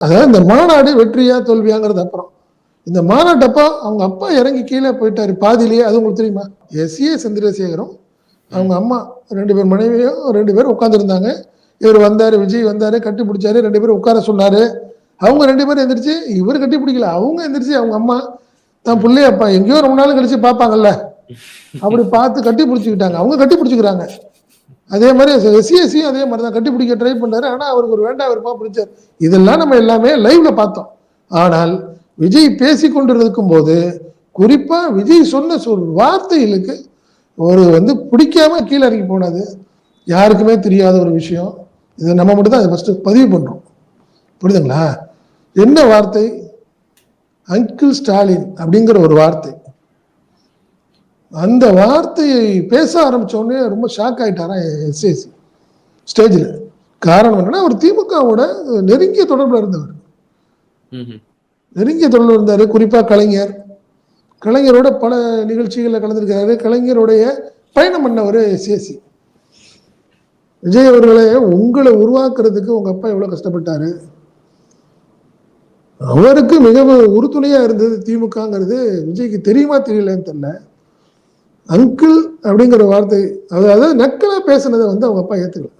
அதாவது இந்த மாநாடு வெற்றியா தோல்வியாங்கிறது அப்புறம். இந்த மாநாட்டப்போ அவங்க அப்பா இறங்கி கீழே போயிட்டாரு பாதியிலேயே. அது உங்களுக்கு தெரியுமா? எஸ்.ஏ. சந்திரசேகரும் அவங்க அம்மா 2 பேர் மனைவியும் 2 பேரும் உட்காந்துருந்தாங்க. இவர் வந்தாரு, விஜய் வந்தாரு, கட்டி பிடிச்சாரு, 2 பேரும் உட்கார சொன்னாரு. அவங்க 2 பேரும் எந்திரிச்சு, இவர் கட்டி பிடிக்கல, அவங்க எந்திரிச்சு அவங்க அம்மா தான் பிள்ளைய அப்பா எங்கேயோ ரொம்ப நாள் கழிச்சு பார்ப்பாங்கல்ல, அப்படி பார்த்து கட்டி பிடிச்சிக்கிட்டாங்க. அவங்க கட்டி பிடிச்சிக்கிறாங்க. அதே மாதிரி எஸ்சிஎஸ்சியும் அதே மாதிரி தான் கட்டி பிடிக்க ட்ரை பண்ணாரு. ஆனால் அவருக்கு ஒரு வேண்டாம் விருப்பமா பிடிச்சார். இதெல்லாம் நம்ம எல்லாமே லைவ்ல பார்த்தோம். ஆனால் விஜய் பேசி கொண்டிருக்கும் போது குறிப்பா விஜய் சொன்ன வார்த்தைகளுக்கு ஒரு பிடிக்காம கீழே இறங்கி போனது யாருக்குமே தெரியாத ஒரு விஷயம். இதை நம்ம மட்டும் தான் ஃபர்ஸ்ட் பதிவு பண்றோம். புரியுதுங்களா? என்ன வார்த்தை? அங்கிள் ஸ்டாலின் அப்படிங்கிற ஒரு வார்த்தை. அந்த வார்த்தையை பேச ஆரம்பிச்ச உடனே ரொம்ப ஷாக் ஆயிட்டாரா எஸ்ஏசி ஸ்டேஜில். காரணம் என்னன்னா, அவர் திமுகவோட நெருங்கிய தொடர்பில் இருந்தவர். நெருங்கிய தொடர்பில் இருந்தாரு. குறிப்பா கலைஞரோட பல நிகழ்ச்சிகளில் கலந்துருக்கிறாரு. கலைஞருடைய பயணம் பண்ணவர் எஸ்ஏசி. விஜய் அவர்களே, உங்களை உருவாக்குறதுக்கு உங்க அப்பா எவ்வளவு கஷ்டப்பட்டாரு. அவருக்கு மிக உறுதுணையா இருந்தது திமுகங்கிறது விஜய்க்கு தெரியுமா தெரியலன்னு தெரியல. அங்கிள் அப்படிங்கிற வார்த்தை, அதாவது நக்கலா பேசுனதை அவங்க அப்பா ஏத்துக்கல.